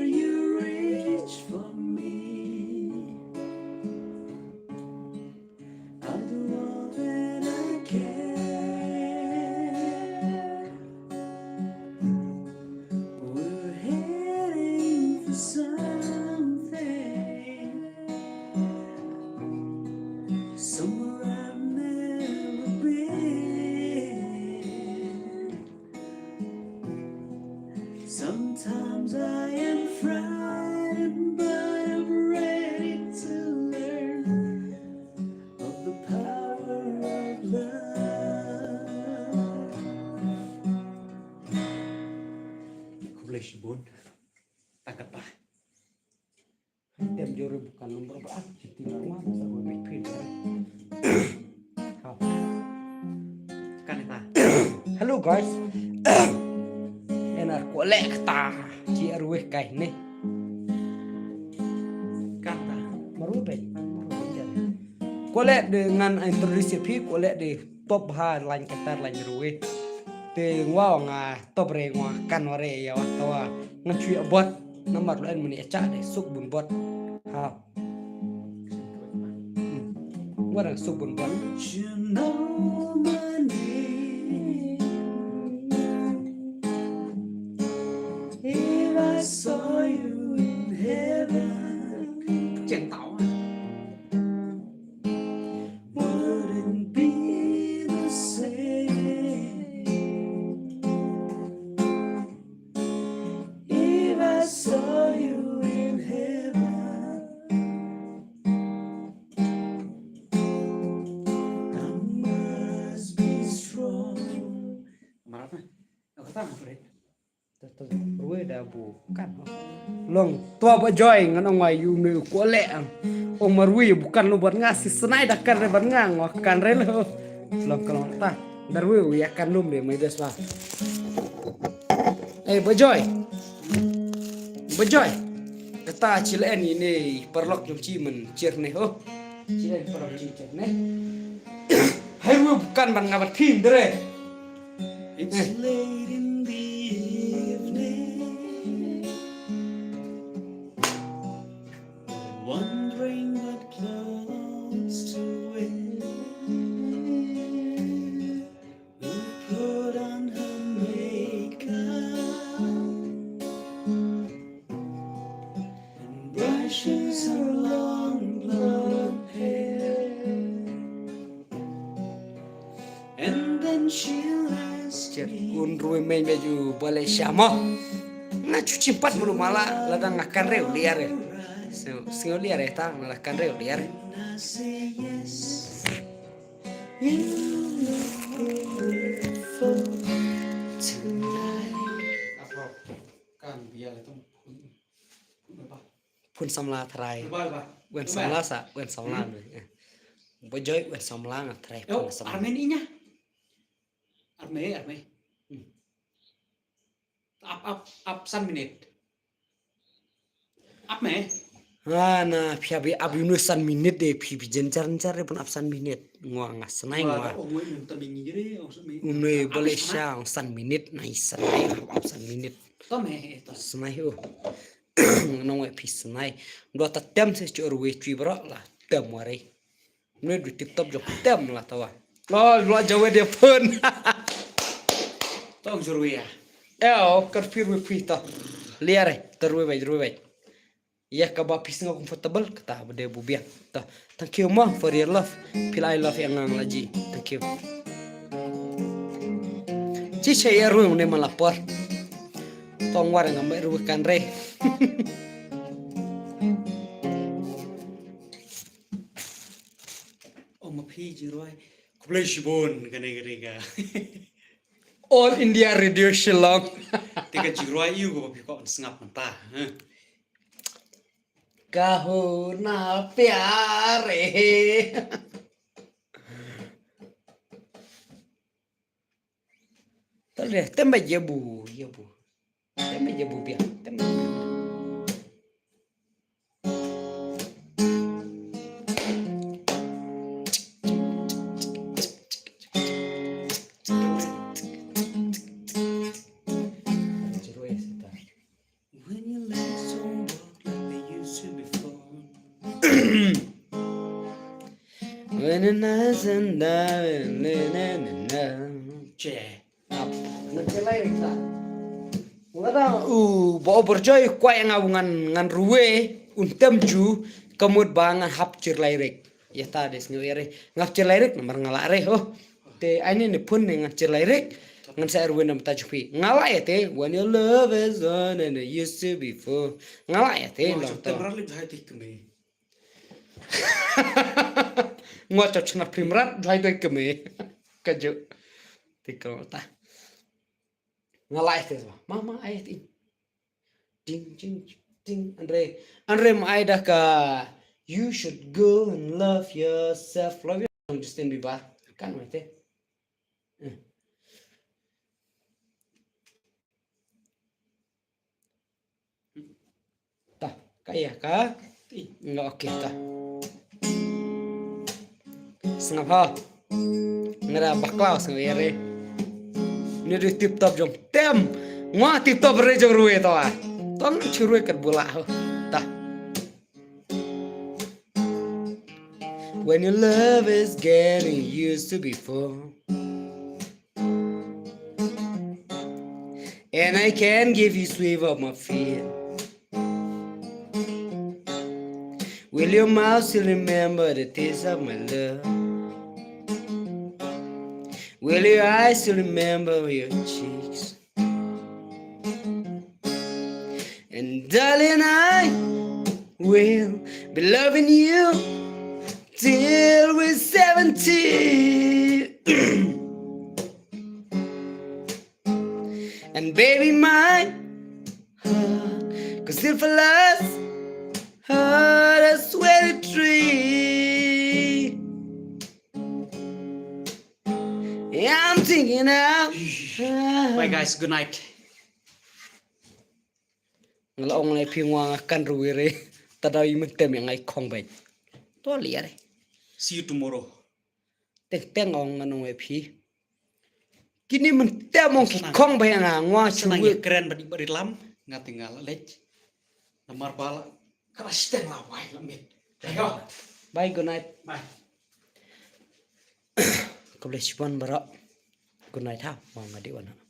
you reach for me. I'll do all that I can. We're heading for something, somewhere I've never been. Sometimes I am frightened, but I'm ready to learn of the power of love. Kulish bun, tangkap pa. Tem juri bukan nomor berapa, tinggal mana sama mikir. Kan ta. Hello guys. Enak kolekta ci arweh kai nih. Kan ta. Marubek. Kolek dengan introduksi pi kolek di top ha lain kata lain ruwe. Te ngwa nga top re ngwa kan ore ya tawa ngacui bot nomor lain muni acak de suk bun bot. Ha. Ngwa suk bun bot. You know my name. If I saw you in heaven, chẳng tao wouldn't be the same. If I saw you in heaven, I must be strong. Marah na? Aku tahu, Fred. Ruwe dah bukan. Long tua ba joy ngan ông ngoài yu nu ko le ông marwi bukan lu buat ngasih senai dah kan re ban ngang kan re lo. Long kalau ta darwe ya kan lum de mai des ba. Ba joy. Ba joy. Kata cilen ini perlok jom ci men cer ne ho. Cilen perlok ci cer ne. Hai ru bukan ban ngabat tim dere. It's late in the evening, wondering what clothes to wear. We'll put on her makeup and brushes her long blonde hair, and then she'll ask Cer me, un ruwe main baju boleh syamo. Na cuci pat belum malah ladang akan reu liar ya. Singo liar ya ta akan reu liar. and I say yes. You look beautiful tonight. Apa kan biar itu pun samla trai. Wen samla sa, wen samla ni. Bojoi wen samla ngat trai pun samla. Armeninya. Arme. Up 1 minute. Up me. Na pia abi nusan minit deh pi jencar pun absan minit nguang senai nguang. Oh, mình ta bình gì đấy, Unui boleh syang san minit na senai absan minit. To me to. Senai ho. Nong pi senai. Dua tem se curwe cui bro lah tem warai. Nui du tip top jok tem lah tawa. Oh, lu jawa dia pun. To curwe ya. Kerfir we pita. Liare terwe bai. Ya kaba pisnga comfortable kata bade bubian. Thank you ma for your love. Feel I love yang ngang lagi. Thank you. Cice ya ruwe mune malapor. Tong war ngambai ruwe kan re. Ông mà phi chứ rồi. Kublai bon cái. All India Radio Shillong. Tika jiroi yêu của bị con ngap mata. Kahuna pyare. Tale tembe yebu. Tembe yebu pia. Tembe. When you last Che. Bo berjoy kwai ngan ruwe untem ju kamut bangan hap cirlairek ya ta des ngere ngap cirlairek nomor ngalare oh te ani ne pun ngan cirlairek ngan sa ruwe nam tajpi ngala ya te when your love is on and it used to be for ngala ya te Lo temral li bhai tik me. ngocho chna primrat dai dai keme kajo tikro ta ngala ya te mama ayat ini ding ding ding Andre maaida ka you should go and love yourself love yourself Justin Bieber kan mate ta kaya ka nggak oke ta sengap ha ngara baklaus ngere ni di tip top jom tem ngwa tip top re jong ruwe to ah tong churwe kat bola ho ta when your love is getting used to before and I can give you sweep of my feet will your mouth still remember the taste of my love will your eyes still remember your cheeks and darling I will be loving you till we're 70 and baby my heart could still for us heart a sweaty tree yeah, I'm thinking of Bye guys, good night. ngalaong nay pingwang akan ruwire tadawi mentem yang ay kongbay to liare See you tomorrow. teng ong anong epi kini mentem ong kongbay nga ngwa Senang chuwe ya keren badi lam nggak tinggal lech. Lamar bala keras teng lawai lamit. Ayo. bye good night Bye. Kableh sipon barak good night ha mau ngadi wana